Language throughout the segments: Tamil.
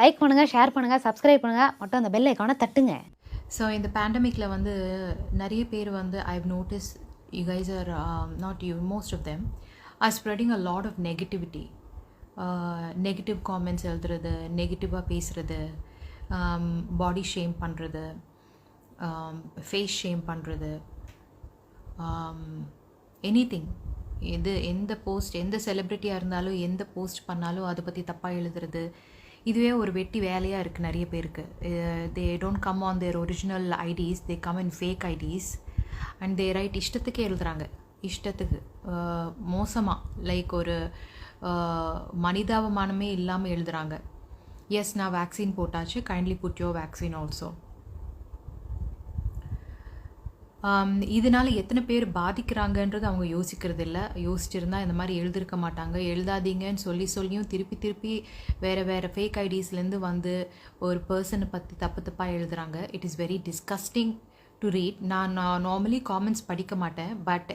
லைக் பண்ணுங்கள், ஷேர் பண்ணுங்கள், சப்ஸ்கிரைப் பண்ணுங்கள், மட்டும் அந்த பெல் ஐக்கானை தட்டுங்க. ஸோ இந்த பேண்டமிக்கில் வந்து நிறைய பேர் வந்து I've notice you guys are not you most of them are spreading a lot of negativity. Negative comments எழுதுறது, நெகட்டிவாக பேசுகிறது, பாடி ஷேம் பண்ணுறது, ஃபேஸ் ஷேம் பண்ணுறது, எனிதிங். எந்த போஸ்ட், எந்த செலிப்ரிட்டியாக இருந்தாலும் எந்த போஸ்ட் பண்ணாலும் அதை பற்றி தப்பாக எழுதுறது, இதுவே ஒரு வெட்டி வேலையாக இருக்குது நிறைய பேருக்கு. They don't come on their original IDs, they come in fake IDs and they write இஷ்டத்துக்கே எழுதுகிறாங்க. இஷ்டத்துக்கு மோசமாக, லைக் ஒரு மனிதாபமானமே இல்லாமல் எழுதுகிறாங்க. எஸ், நான் வேக்சின் போட்டாச்சு, kindly put your vaccine also. இதனால் எத்தனை பேர் பாதிக்கிறாங்கன்றது அவங்க யோசிக்கிறது இல்லை. யோசிச்சிருந்தா இந்த மாதிரி எழுதிருக்க மாட்டாங்க. எழுதாதீங்கன்னு சொல்லியும் திருப்பி வேறு ஃபேக் ஐடிஸ்லேருந்து வந்து ஒரு பர்சனை பற்றி தப்பாக எழுதுகிறாங்க. It is very disgusting to read. நான் நார்மலி காமெண்ட்ஸ் படிக்க மாட்டேன், பட்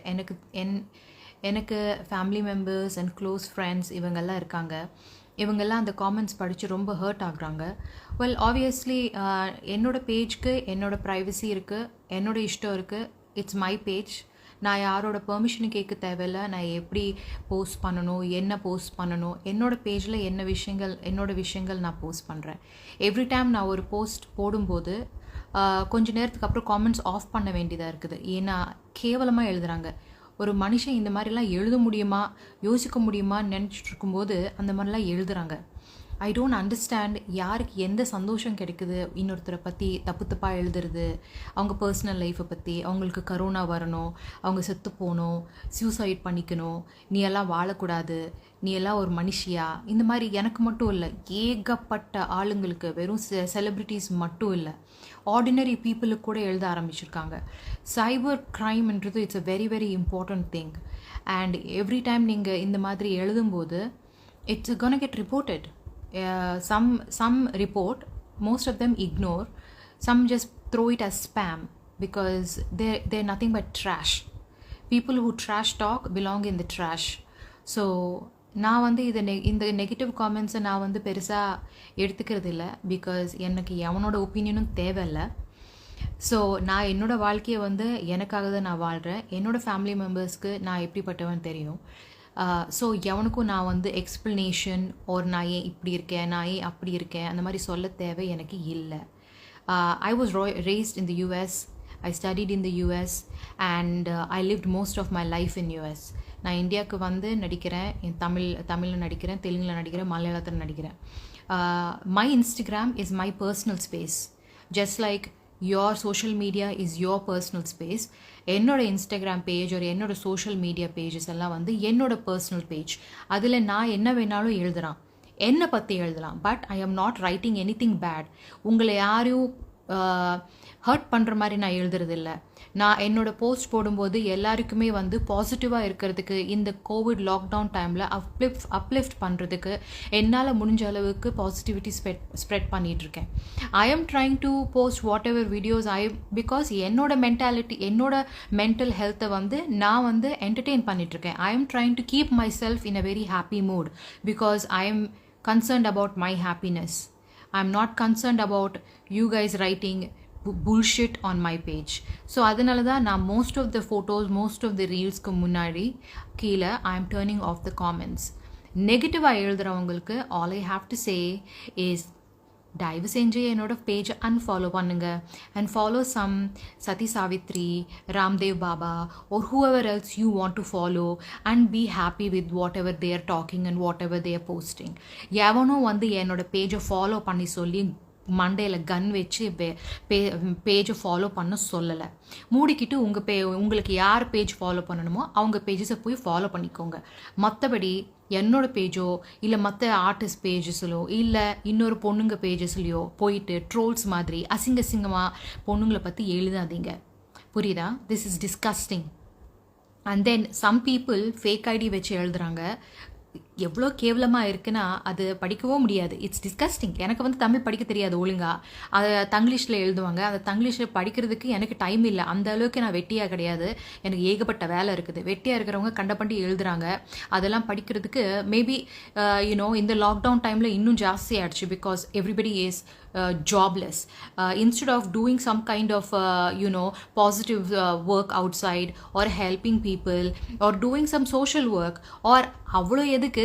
எனக்கு family members and close friends இவங்கெல்லாம் இருக்காங்க. இவங்கெல்லாம் அந்த காமெண்ட்ஸ் படித்து ரொம்ப ஹர்ட் ஆகுறாங்க. வெல், ஆப்வியஸ்லி என்னோடய பேஜ்க்கு என்னோடய ப்ரைவசி இருக்குது, என்னோடய இஷ்டம் இருக்குது. It's my page. நான் யாரோட பெர்மிஷனும் கேட்க தேவையில்லை. நான் எப்படி போஸ்ட் பண்ணணும், என்ன போஸ்ட் பண்ணணும், என்னோடய பேஜில் என்னோடய விஷயங்கள் நான் போஸ்ட் பண்ணுறேன். எவ்ரி டைம் நான் ஒரு போஸ்ட் போடும்போது கொஞ்சம் நேரத்துக்கு அப்புறம் காமெண்ட்ஸ் ஆஃப் பண்ண வேண்டியதாக இருக்குது. ஏன்னா கேவலமாக எழுதுகிறாங்க. ஒரு மனுஷன் இந்த மாதிரிலாம் எழுத முடியுமா, யோசிக்க முடியுமான்னு நினச்சிட்டு இருக்கும்போது அந்த மாதிரிலாம் எழுதுகிறாங்க. ஐ டோன்ட் அண்டர்ஸ்டாண்ட் யாருக்கு எந்த சந்தோஷம் கிடைக்குது இன்னொருத்தரை பற்றி தப்பாக எழுதுறது. அவங்க பர்சனல் லைஃப்பை பற்றி, அவங்களுக்கு கரோனா வரணும், அவங்க செத்து போகணும், சூசைட் பண்ணிக்கணும், நீ எல்லாம் வாழக்கூடாது, நீ எல்லாம் ஒரு மனுஷியா, இந்த மாதிரி எனக்கு மட்டும் இல்லை, ஏகப்பட்ட ஆளுங்களுக்கு, வெறும் செலிப்ரிட்டிஸ் மட்டும் இல்லை, ஆர்டினரி பீப்புளுக்கு கூட எழுத ஆரம்பிச்சிருக்காங்க. சைபர் க்ரைம்ன்றது it's a very very important thing. And every time நீங்கள் இந்த மாதிரி எழுதும்போது it's gonna get reported. Some report, most of them ignore, some just throw it as spam because they're nothing but trash. People who trash talk belong in the trash. So நான் வந்து இந்த நெகட்டிவ் காமெண்ட்ஸை நான் வந்து பெருசாக எடுத்துக்கிறது இல்லை, பிகாஸ் எனக்கு எவனோட ஒப்பீனியனும் தேவையில்லை. ஸோ நான் என்னோடய வாழ்க்கையை வந்து எனக்காக தான் நான் வாழ்கிறேன். என்னோடய ஃபேமிலி மெம்பர்ஸ்க்கு நான் எப்படிப்பட்டவன் தெரியும். ஸோ எவனுக்கும் நான் வந்து எக்ஸ்ப்ளனேஷன் ஒரு நான் ஏன் இப்படி இருக்கேன், நான் ஏன் அப்படி இருக்கேன், அந்த மாதிரி சொல்ல தேவை எனக்கு இல்லை. I was raised in the US. I studied in the US and I lived most of my life in US. நான் இந்தியாவுக்கு வந்து நடிக்கிறேன், தமிழில் நடிக்கிறேன், தெலுங்கில் நடிக்கிறேன், மலையாளத்தில் நடிக்கிறேன். My Instagram is my personal space, just like your social media is your personal space. என்னோட இன்ஸ்டாகிராம் பேஜ் ஒரு என்னோட சோஷியல் மீடியா பேஜஸ் எல்லாம் வந்து என்னோட பர்சனல் பேஜ். அதில் நான் என்ன வேணாலும் எழுதலாம், என்னை பற்றி எழுதலாம், but I am not writing anything bad. உங்களை யாரையும் ஹர்ட் பண்ணுற மாதிரி நான் எழுதுறதில்ல. நான் என்னோடய போஸ்ட் போடும்போது எல்லாருக்குமே வந்து பாசிட்டிவாக இருக்கிறதுக்கு, இந்த கோவிட் லாக்டவுன் டைமில் அப்லிஃப்ட் பண்ணுறதுக்கு என்னால் முடிஞ்ச அளவுக்கு பாசிட்டிவிட்டி ஸ்ப்ரெட் பண்ணிகிட்ருக்கேன். I am trying to post what ever videos because என்னோட மென்டாலிட்டி, என்னோட மென்டல் ஹெல்த்தை வந்து நான் வந்து என்டர்டெயின் பண்ணிகிட்ருக்கேன். I am trying to keep my self in a very happy mood because I am concerned about my happiness. I'm not concerned about you guys writing bullshit on my page. So அதனால தான் நான் most of the photos, most of the reelsக்கு முன்னாடி கீழே I am turning off the comments. நெகட்டிவாக எழுதுகிறவங்களுக்கு all I have to say is தயவு செஞ்சு என்னோட பேஜை அன்ஃபாலோ பண்ணுங்க அண்ட் ஃபாலோ சம் சதி Savitri, Ramdev Baba or whoever else you want to follow and be happy with whatever they are talking and whatever they are posting. எவனும் வந்து என்னோட பேஜை ஃபாலோ பண்ணி சொல்லி மண்டையில் கன் வச்சு பேஜை ஃபாலோ பண்ண சொல்லலை. மூடிக்கிட்டு உங்களுக்கு யார் பேஜ் ஃபாலோ பண்ணணுமோ அவங்க பேஜஸை போய் ஃபாலோ பண்ணிக்கோங்க. மற்றபடி என்னோட பேஜோ இல்லை மற்ற ஆர்டிஸ்ட் பேஜஸ்லையோ இல்லை இன்னொரு பொண்ணுங்க பேஜஸ்லையோ போயிட்டு ட்ரோல்ஸ் மாதிரி அசிங்கமாக பொண்ணுங்களை பற்றி எழுதாதீங்க. புரியுதா? This is disgusting. And then some people fake ID வச்சு எழுதுகிறாங்க. எவ்வளோ கேவலமாக இருக்குன்னா அது படிக்கவும் முடியாது. It's disgusting. எனக்கு வந்து தமிழ் படிக்க தெரியாது ஒழுங்கா. அதை தங்கிலீஷில் எழுதுவாங்க. அந்த தங்கிலீஷில் படிக்கிறதுக்கு எனக்கு டைம் இல்லை. அந்த அளவுக்கு நான் வெட்டியாக கிடையாது. எனக்கு ஏகப்பட்ட வேலை இருக்குது. வெட்டியாக இருக்கிறவங்க கண்டபடி எழுதுறாங்க. அதெல்லாம் படிக்கிறதுக்கு மேபி இந்த லாக்டவுன் டைமில் இன்னும் ஜாஸ்தி ஆயிடுச்சு. Because everybody is jobless. Instead of doing some kind of positive work outside or helping people or doing some social work or அவ்வளோ எதுக்கு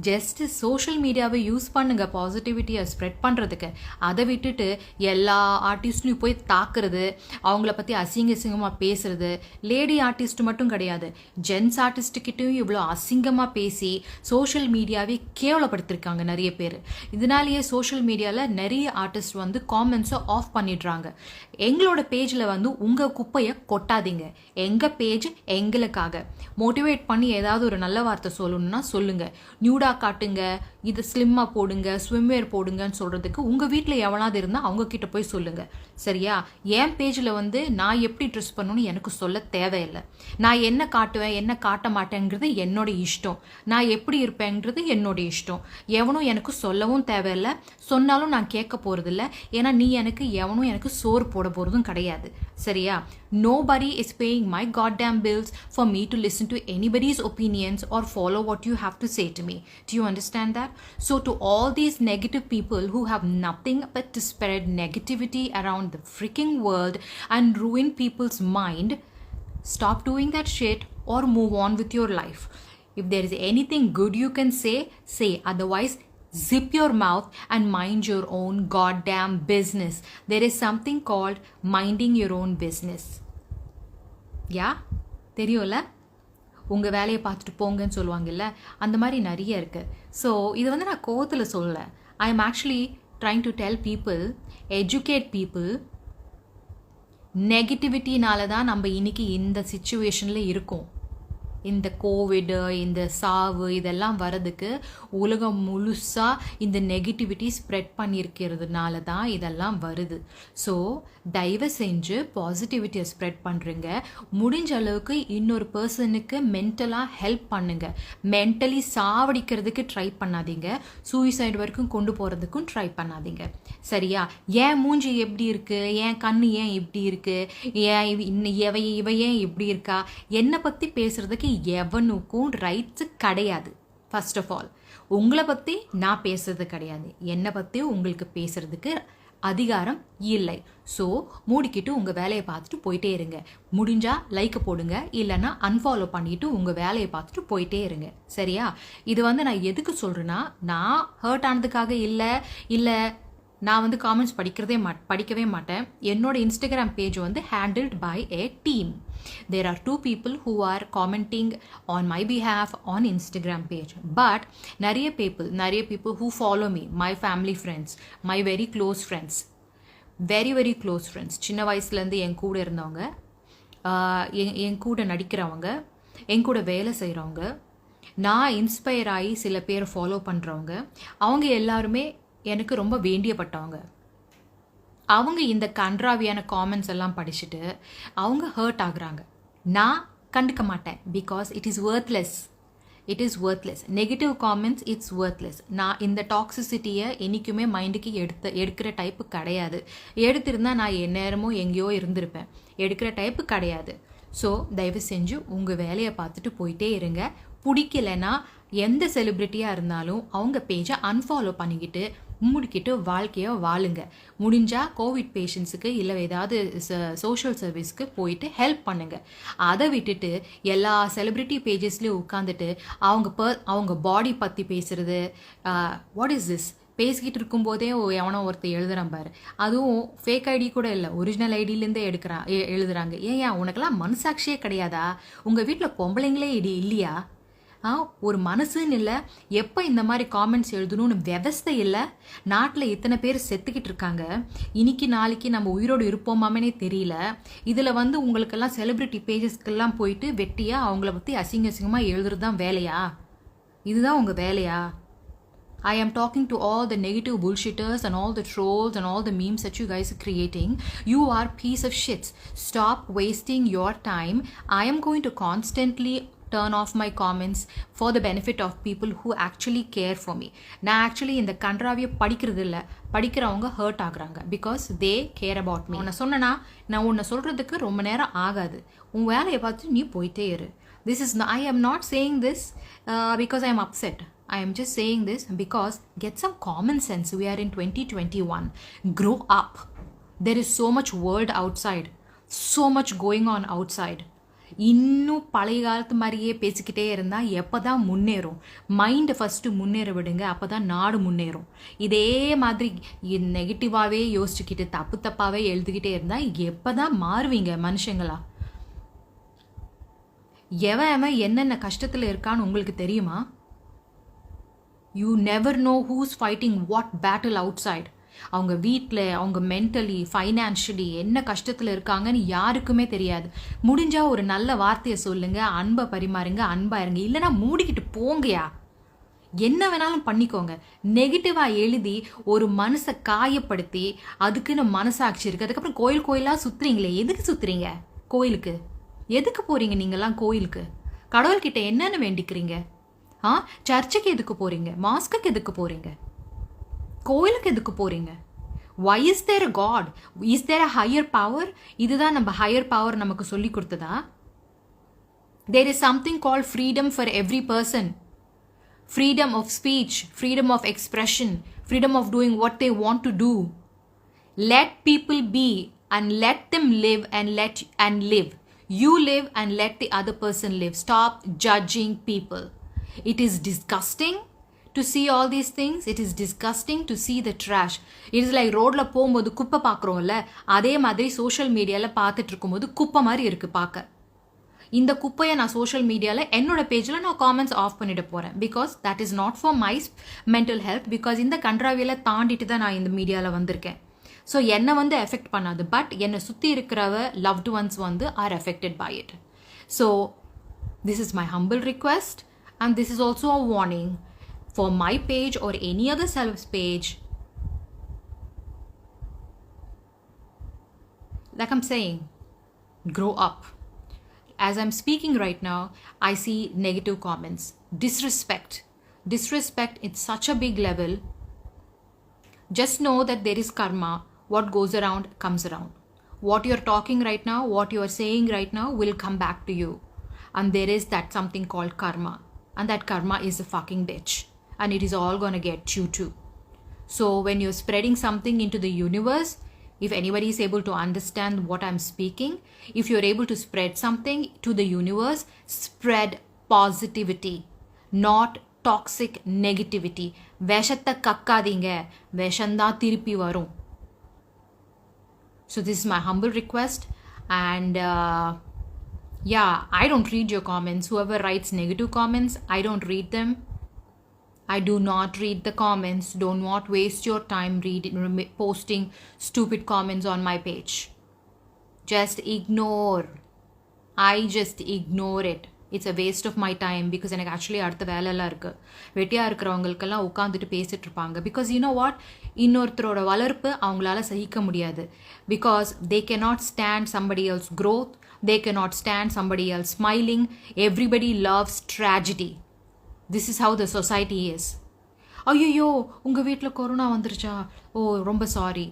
ஜஸ்ட் சோஷியல் மீடியாவை யூஸ் பண்ணுங்க பாசிட்டிவிட்டியை ஸ்ப்ரெட் பண்ணுறதுக்கு. அதை விட்டுட்டு எல்லா ஆர்டிஸ்ட்லையும் போய் தாக்குறது, அவங்கள பற்றி அசிங்கமாக பேசுறது. லேடி ஆர்டிஸ்ட் மட்டும் கிடையாது, ஜென்ஸ் ஆர்டிஸ்ட்டுக்கிட்டையும் இவ்வளோ அசிங்கமாக பேசி சோஷியல் மீடியாவே கேவலப்படுத்திருக்காங்க நிறைய பேர். இதனாலேயே சோஷியல் மீடியாவில் நிறைய ஆர்டிஸ்ட் வந்து காமெண்ட்ஸை ஆஃப் பண்ணிடுறாங்க. எங்களோட பேஜில் வந்து உங்கள் குப்பையை கொட்டாதீங்க. எங்கள் பேஜ் எங்களுக்காக. மோட்டிவேட் பண்ணி ஏதாவது ஒரு நல்ல வார்த்தை சொல்லணும்னா சொல்லுங்க. நியூடா காட்டுங்க, இது ஸ்லிம்மா போடுங்க, ஸ்விம்வேர் போடுங்கன்னு சொல்றதுக்கு உங்க வீட்டில் எவனாவது இருந்தால் அவங்க கிட்ட போய் சொல்லுங்க. சரியா? என் பேஜில் வந்து நான் எப்படி ட்ரெஸ் பண்ணணும்னு எனக்கு சொல்ல தேவையில்லை. நான் என்ன காட்டுவேன் என்ன காட்ட மாட்டேங்கிறது என்னோட இஷ்டம். நான் எப்படி இருப்பேங்கிறது என்னோட இஷ்டம். எவனும் எனக்கு சொல்லவும் தேவையில்லை, சொன்னாலும் நான் கேட்க போறதில்ல. ஏன்னா நீ எனக்கு எவனும் எனக்கு சோறு போட போறதும் கிடையாது. சரியா? Nobody is paying my goddamn bills for me to listen to anybody's opinions or follow what you have to say to me. Do you understand that? So to all these negative people who have nothing but to spread negativity around the freaking world and ruin people's mind, stop doing that shit or move on with your life. If there is anything good you can say. Otherwise, zip your mouth and mind your own goddamn business. There is something called minding your own business. யா, தெரியும்ல? உங்கள் வேலையை பார்த்துட்டு போங்கன்னு சொல்லுவாங்கல்ல, அந்த மாதிரி நிறைய இருக்குது. ஸோ இது வந்து நான் கோவத்தில் சொல்லலை. I am actually trying to tell people, educate people. நெகட்டிவிட்டினால தான் நம்ம இன்னைக்கு இந்த சிச்சுவேஷனில் இருக்கோம். இந்த கோவிடு, இந்த சாவு இதெல்லாம் வர்றதுக்கு உலகம் முழுசாக இந்த நெகட்டிவிட்டி ஸ்ப்ரெட் பண்ணியிருக்கிறதுனால தான் இதெல்லாம் வருது. ஸோ தயவு செஞ்சு பாசிட்டிவிட்டியை ஸ்ப்ரெட் பண்ணுறீங்க. முடிஞ்ச அளவுக்கு இன்னொரு பர்சனுக்கு மென்டலாக ஹெல்ப் பண்ணுங்க. மென்டலி சாவடிக்கிறதுக்கு ட்ரை பண்ணாதீங்க. சூசைட் வரைக்கும் கொண்டு போகிறதுக்கும் ட்ரை பண்ணாதீங்க. சரியா? ஏன் மூஞ்சி எப்படி இருக்குது, ஏன் கண்ணு ஏன் இப்படி இருக்குது, ஏன் இவ ஏன் இப்படி இருக்கா, என்னை பற்றி பேசுகிறதுக்கு எவனுக்கும் ரைட்ஸு கிடையாது. ஃபர்ஸ்ட் ஆஃப் ஆல் உங்களை பற்றி நான் பேசுறது கிடையாது. என்னை பற்றி உங்களுக்கு பேசுறதுக்கு அதிகாரம் இல்லை. ஸோ மூடிக்கிட்டு உங்கள் வேலையை பார்த்துட்டு போயிட்டே இருங்க. முடிஞ்சால் லைக்கை போடுங்க, இல்லைன்னா அன்ஃபாலோ பண்ணிவிட்டு உங்கள் வேலையை பார்த்துட்டு போயிட்டே இருங்க. சரியா? இது வந்து நான் எதுக்கு சொல்கிறேன்னா, நான் ஹர்ட் ஆனதுக்காக இல்லை நான் வந்து காமெண்ட்ஸ் படிக்கவே மாட்டேன். என்னோட இன்ஸ்டாகிராம் பேஜ் வந்து handled by a team. There are 2 people who are commenting on my behalf on Instagram page. But நிறைய people who follow me, my family friends, my very close friends, very close friends, சின்ன வயசுலேருந்து என் கூட இருந்தவங்க, என் கூட நடிக்கிறவங்க, என் கூட வேலை செய்கிறவங்க, நான் இன்ஸ்பயர் ஆகி சில பேர் ஃபாலோ பண்ணுறவங்க, அவங்க எல்லாருமே எனக்கு ரொம்ப வேண்டியப்பட்டவங்க. அவங்க இந்த கன்றாவியான காமெண்ட்ஸ் எல்லாம் படிச்சுட்டு அவங்க ஹர்ட் ஆகுறாங்க. நான் கண்டுக்க மாட்டேன். Because it is worthless. Negative comments it's worthless. நான் இந்த டாக்ஸிசிட்டியை என்றைக்குமே மைண்டுக்கு எடுக்கிற டைப்பு கிடையாது. எடுத்திருந்தா நான் எந்நேரமும் எங்கேயோ இருந்திருப்பேன். எடுக்கிற டைப்பு கிடையாது. ஸோ தயவு செஞ்சு உங்கள் வேலையை பார்த்துட்டு போயிட்டே இருங்க. பிடிக்கலைன்னா எந்த செலிப்ரிட்டியாக இருந்தாலும் அவங்க பேஜை அன்ஃபாலோ பண்ணிக்கிட்டு மூடிக்கிட்டு வாழ்க்கையை வாழுங்க. முடிஞ்சால் கோவிட் பேஷண்ட்ஸுக்கு இல்லை ஏதாவது சோஷியல் சர்வீஸ்க்கு போயிட்டு ஹெல்ப் பண்ணுங்கள். அதை விட்டுட்டு எல்லா செலிப்ரிட்டி பேஜஸ்லேயும் உட்காந்துட்டு அவங்க பாடி பற்றி பேசுகிறது. What is this? பேசிக்கிட்டு இருக்கும்போதே எவனோ ஒருத்தர் எழுதுறான் பாரு. அதுவும் ஃபேக் ஐடி கூட இல்லை, ஒரிஜினல் ஐடியிலேருந்தே எழுதுறாங்க. ஏன் உனக்கெல்லாம் மனசாட்சியே கிடையாதா? உங்கள் வீட்டில் பொம்பளைங்களே இல்லையா? ஒரு மனசுன்னு இல்லை, எப்போ இந்த மாதிரி காமெண்ட்ஸ் எழுதணும்னு விவஸ்தை இல்லை. நாட்டில் இத்தனை பேர் செத்துக்கிட்டு இருக்காங்க. இன்னைக்கு நாளைக்கு நம்ம உயிரோடு இருப்போமாமே தெரியல. இதில் வந்து உங்களுக்கெல்லாம் செலிப்ரிட்டி பேஜஸ்க்கெல்லாம் போயிட்டு வெட்டியாக அவங்கள பற்றி அசிங்கமாக எழுதுறது தான் வேலையா? இதுதான் உங்கள் வேலையா? I am talking to all the negative bullshitters and all the trolls and all the memes that you guys are creating. You are piece of shits. Stop wasting your time. I am going to constantly turn off my comments for the benefit of people who actually care for me. நான் ஆக்சுவலி இந்த கன்றாவியை படிக்கிறது இல்லை, படிக்கிறவங்க ஹர்ட் ஆகுறாங்க because they care about me. உன்னை சொன்னேன்னா நான் உன்னை சொல்கிறதுக்கு ரொம்ப நேரம் ஆகாது, உன் வேலையை பார்த்து நீ போயிட்டே இரு. This is not, I am not saying this because I am upset. I am just saying this because get some common sense. We are in 2021. Grow up. There is so much world outside. So much going on outside. இன்னும் பழைய காலத்து மாதிரியே பேசிக்கிட்டே இருந்தால் எப்போ தான் முன்னேறும்? மைண்டை ஃபஸ்ட்டு முன்னேற விடுங்க, அப்போ தான் நாடு முன்னேறும். இதே மாதிரி நெகட்டிவாகவே யோசிச்சுக்கிட்டு தப்பு தப்பாகவே எழுதிக்கிட்டே இருந்தால் எப்போ தான் மாறுவீங்க மனுஷங்களா? எவன் என்னென்ன கஷ்டத்தில் இருக்கான்னு உங்களுக்கு தெரியுமா? You never know who's fighting what battle outside. அவங்க வீட்டில் அவங்க மென்டலி ஃபைனான்ஷியலி என்ன கஷ்டத்தில் இருக்காங்கன்னு யாருக்குமே தெரியாது. முடிஞ்சால் ஒரு நல்ல வார்த்தையை சொல்லுங்கள், அன்பை பரிமாறுங்க, அன்பாக இருங்க. இல்லைனா மூடிக்கிட்டு போங்கயா, என்ன வேணாலும் பண்ணிக்கோங்க. நெகட்டிவாக எழுதி ஒரு மனசை காயப்படுத்தி அதுக்குன்னு மனசாட்சி இருக்குது. அதுக்கப்புறம் கோயிலாக சுற்றுறீங்களே, எதுக்கு சுற்றுறீங்க? கோயிலுக்கு எதுக்கு போகிறீங்க? நீங்கள்லாம் கோயிலுக்கு கடவுள்கிட்ட என்னென்னு வேண்டிக்கிறீங்க? சர்ச்சுக்கு எதுக்கு போகிறீங்க? மாஸ்குக்கு எதுக்கு போகிறீங்க? கோயிலுக்கு எதுக்கு போகிறீங்க? why is there a God? is there a higher power? இதுதான் நம்ம higher power நமக்கு சொல்லி கொடுத்ததா? there is something called freedom for every person. freedom of speech, freedom of expression, freedom of doing what they want to do. let people be and let them live and live. You live and let the other person live. Stop judging people. It is disgusting to see all these things. It is disgusting to see the trash. It is like ரோட்ல போகும்போது குப்பை பார்க்குறோம்ல, அதே மாதிரி சோஷியல் மீடியாவில் பார்த்துட்டு இருக்கும்போது குப்பை மாதிரி இருக்குது பார்க்க. இந்த குப்பையை நான் சோஷியல் மீடியாவில் என்னோட பேஜில் நான் காமெண்ட்ஸ் ஆஃப் பண்ணிட போகிறேன். Because that is not for my mental health. Because இந்த கன்றாவியில் தாண்டிட்டு தான் நான் இந்த மீடியாவில் வந்திருக்கேன். ஸோ என்னை வந்து எஃபெக்ட் பண்ணாது, பட் என்னை சுற்றி இருக்கிறவ லவ்டு ஒன்ஸ் வந்து are affected by it. So this is my humble request and this is also a warning for my page or any other self's page. Like I'm saying, grow up. As I'm speaking right now, I see negative comments, disrespect in such a big level. Just know that there is karma. What goes around comes around. What you're talking right now, what you're saying right now will come back to you. And there is that something called karma. And that karma is a fucking bitch. And it is all gonna get you too. So when you're spreading something into the universe, if anybody is able to understand what I'm speaking, if you're able to spread something to the universe, spread positivity, not toxic negativity. விஷத்தை கக்காதீங்க, விஷந்தா திருப்பி வரும். So this is my humble request. And yeah, I don't read your comments. Whoever writes negative comments, I don't read them. I do not read the comments. Do not waste your time posting stupid comments on my page. Just ignore. I just ignore it. It's a waste of my time because எனக்கு ஆக்சுவலி அடுத்த வேலையெல்லாம் இருக்குது. வெட்டியாக இருக்கிறவங்களுக்கெல்லாம் உட்காந்துட்டு பேசிகிட்டு இருப்பாங்க. பிகாஸ் யூ நோ வாட், இன்னொருத்தரோட வளர்ப்பு அவங்களால சகிக்க முடியாது. Because they cannot stand somebody else growth. They cannot stand somebody else smiling. Everybody loves tragedy. This is how the society is. ஐயோ உங்கள் வீட்டில் கொரோனா வந்துருச்சா? ஓ ரொம்ப சாரி.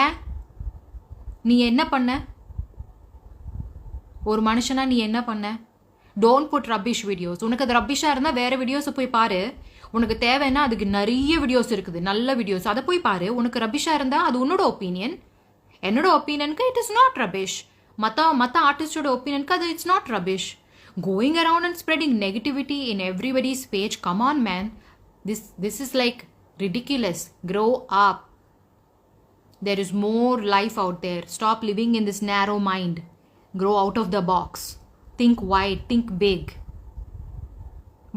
ஏன் நீ என்ன பண்ண? ஒரு மனுஷனா நீ என்ன பண்ண? Don't put rubbish videos. உனக்கு அது ரப்பிஷாக இருந்தால் வேறு வீடியோஸை போய் பாரு. உனக்கு தேவைன்னா அதுக்கு நிறைய வீடியோஸ் இருக்குது, நல்ல வீடியோஸ், அதை போய் பாரு. உனக்கு ரப்பிஷாக இருந்தால் அது உன்னோட ஒப்பீனியன். என்னோட ஒப்பீனியனுக்கு இட் இஸ் நாட் ரப்பிஷ். மற்ற ஆர்டிஸ்டோட ஒப்பீனியனுக்கு அது it's not rubbish. Going around and spreading negativity in everybody's page, come on man, this is like ridiculous. Grow up. There is more life out there. Stop living in this narrow mind. Grow out of the box. Think wide, think big.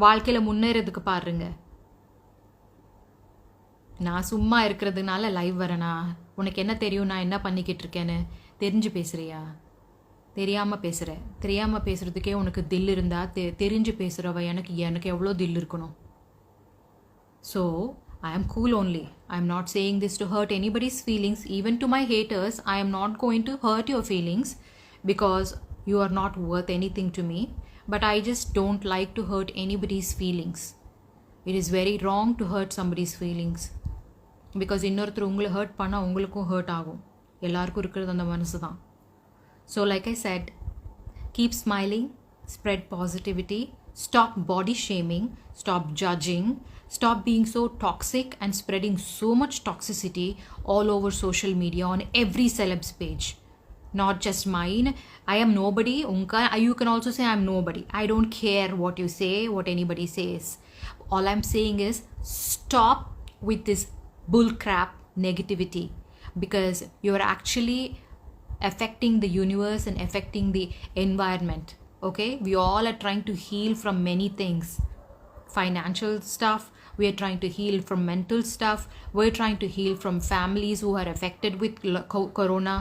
வாழ்க்கையில் முன்னேறதுக்கு பாருங்க. நான் சும்மா இருக்கிறதுனால லைவ் வரேனா? உனக்கு என்ன தெரியும் நான் என்ன பண்ணிக்கிட்டு இருக்கேன்னு? தெரிஞ்சு பேசுறியா? தெரியாமல் பேசுகிறேன். தெரியாமல் பேசுகிறதுக்கே உனக்கு தில் இருந்தால் தெரிஞ்சு பேசுகிறவ எனக்கு எவ்வளோ தில் இருக்கணும்? So I am cool only. I am not saying this to hurt anybody's feelings. Even to my haters, I am not going to hurt your feelings because You are not worth anything to me, but I just don't like to hurt anybody's feelings. It is very wrong to hurt somebody's feelings. Because இன்னொருத்தர் உங்களை ஹர்ட் பண்ணால் உங்களுக்கும் ஹர்ட் ஆகும். எல்லாருக்கும் இருக்கிறது அந்த மனசு தான். So like I said, keep smiling, spread positivity, stop body shaming, stop judging, stop being so toxic and spreading so much toxicity all over social media on every celeb's page. Not just mine. I am nobody. You can also say I'm nobody. I don't care what you say, what anybody says. All I'm saying is stop with this bullcrap negativity, because you're actually affecting the universe and affecting the environment. Okay, we all are trying to heal from many things. Financial stuff, we are trying to heal from mental stuff, we're trying to heal from families who are affected with corona,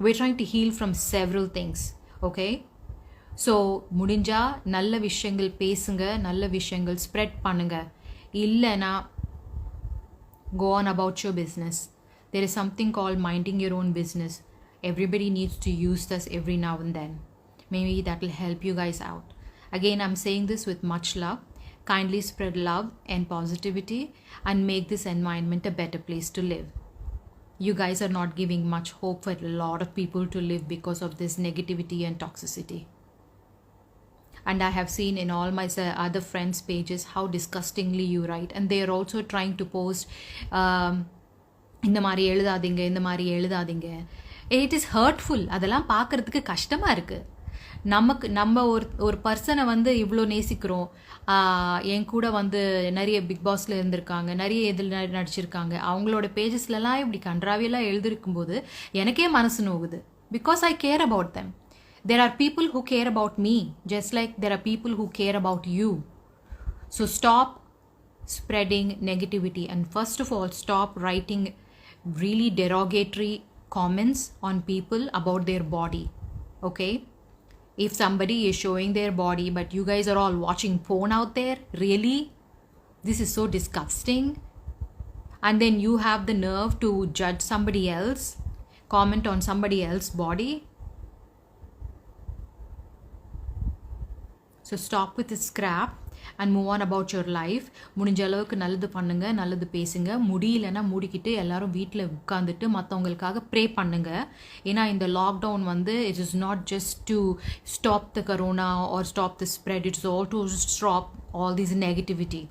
we're trying to heal from several things. Okay, so முடிஞ்சா நல்ல விஷயங்கள் பேசுங்க, நல்ல விஷயங்கள் ஸ்ப்ரெட் பண்ணுங்க. இல்லைனா go on about your business. There is something called minding your own business. Everybody needs to use this every now and then. Maybe that will help you guys out. Again, I'm saying this with much love. Kindly spread love and positivity and make this environment a better place to live. You guys are not giving much hope for a lot of people to live because of this negativity and toxicity. And I have seen in all my other friends' pages how disgustingly you write, and they are also trying to post இந்த மாதிரி எழுதாதீங்க, இந்த மாதிரி எழுதாதீங்க. It is hurtful. அதெல்லாம் பார்க்குறதுக்கு கஷ்டமாக இருக்குது. நம்ம ஒரு பர்சனை வந்து இவ்வளோ நேசிக்கிறோம். என் கூட வந்து நிறைய பிக் பாஸில் இருந்திருக்காங்க, நிறைய இதில் நடிச்சிருக்காங்க. அவங்களோட பேஜஸ்லலாம் இப்படி கன்றாவியெல்லாம் எழுதிருக்கும்போது எனக்கே மனசு நோகுது. Because I care about them. There are people who care about me, just like there are people who care about you. So stop spreading negativity, and first of all, stop writing really derogatory comments on people about their body. Okay? If somebody is showing their body, but you guys are all watching porn out there, really? This is so disgusting. And then you have the nerve to judge somebody else, comment on somebody else's body. So stop with this crap and move on about your life. முடிஞ்ச அளவுக்கு நல்லது பண்ணுங்க, நல்லது பேசுங்க. முடியலன்னா மூடிக்கிட்டு எல்லாரும் வீட்டில் உட்காந்துட்டு மற்றவங்களுக்காக ப்ரே பண்ணுங்க. ஏன்னா இந்த லாக்டவுன் வந்து it is not just to stop the corona or stop the spread, it's all to stop all this negativity,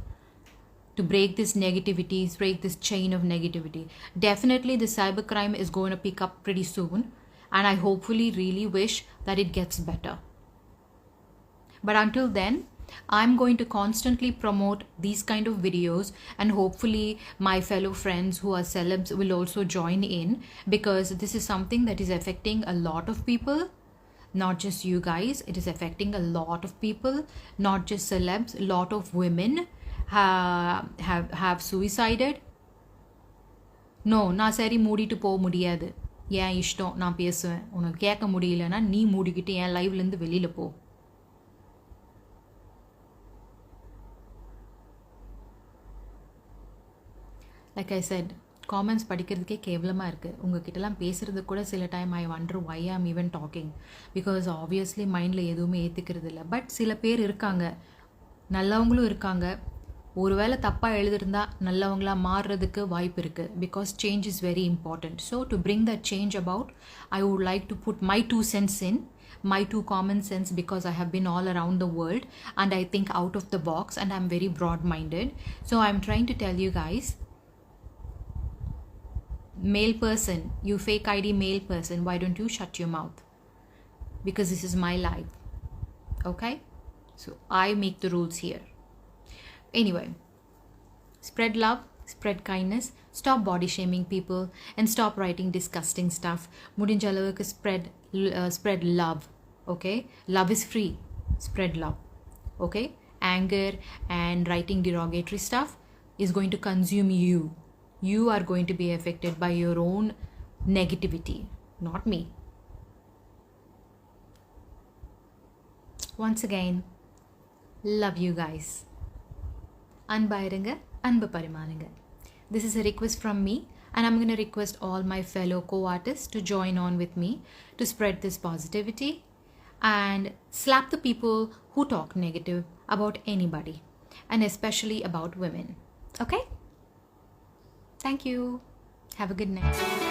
to break this negativity, break this chain of negativity. Definitely the cybercrime is going to pick up pretty soon, and I hopefully really wish that it gets better. But until then, I'm going to constantly promote these kind of videos, and hopefully my fellow friends who are celebs will also join in, because this is something that is affecting a lot of people. Not just you guys, it is affecting a lot of people, not just celebs. A lot of women have suicided. No, நான் சரி மூடிட்டு போக முடியாது, ஏன் இஷ்டம், நான் பேசுவேன். உனக்கு கேட்க முடியலன்னா நீ மூடிக்கிட்டு என் லைவ்லேருந்து வெளியில் போ. Like I said, comments படிக்கிறதுக்கே கேவலமாக இருக்குது. உங்ககிட்டலாம் பேசுகிறது கூட சில time I wonder why I'm even talking, because obviously மைண்டில் எதுவுமே ஏற்றுக்கிறது இல்லை. பட் சில பேர் இருக்காங்க, நல்லவங்களும் இருக்காங்க. ஒருவேளை தப்பாக எழுதிருந்தா நல்லவங்களாக மாறுறதுக்கு வாய்ப்பு இருக்குது, because change is very important. So to bring that change about, I would like to put my 2 cents in, my 2 common sense, because I have been all around the world and I think out of the box and I'm very broad-minded. So I'm trying to tell you guys, male person, you fake ID male person, why don't you shut your mouth? Because this is my life. Okay? So I make the rules here. Anyway, spread love, spread kindness, stop body shaming people, and stop writing disgusting stuff. முடிஞ்ச அளவுக்கு spread love. Okay? Love is free. Spread love. Okay? Anger and writing derogatory stuff is going to consume you. You are going to be affected by your own negativity, not me. Once again, love you guys. அன்பாயிருங்க, அன்பு பரிமாறுங்க. This is a request from me, and I'm going to request all my fellow co-artists to join on with me to spread this positivity and slap the people who talk negative about anybody, and especially about women. Okay? Thank you. Have a good night.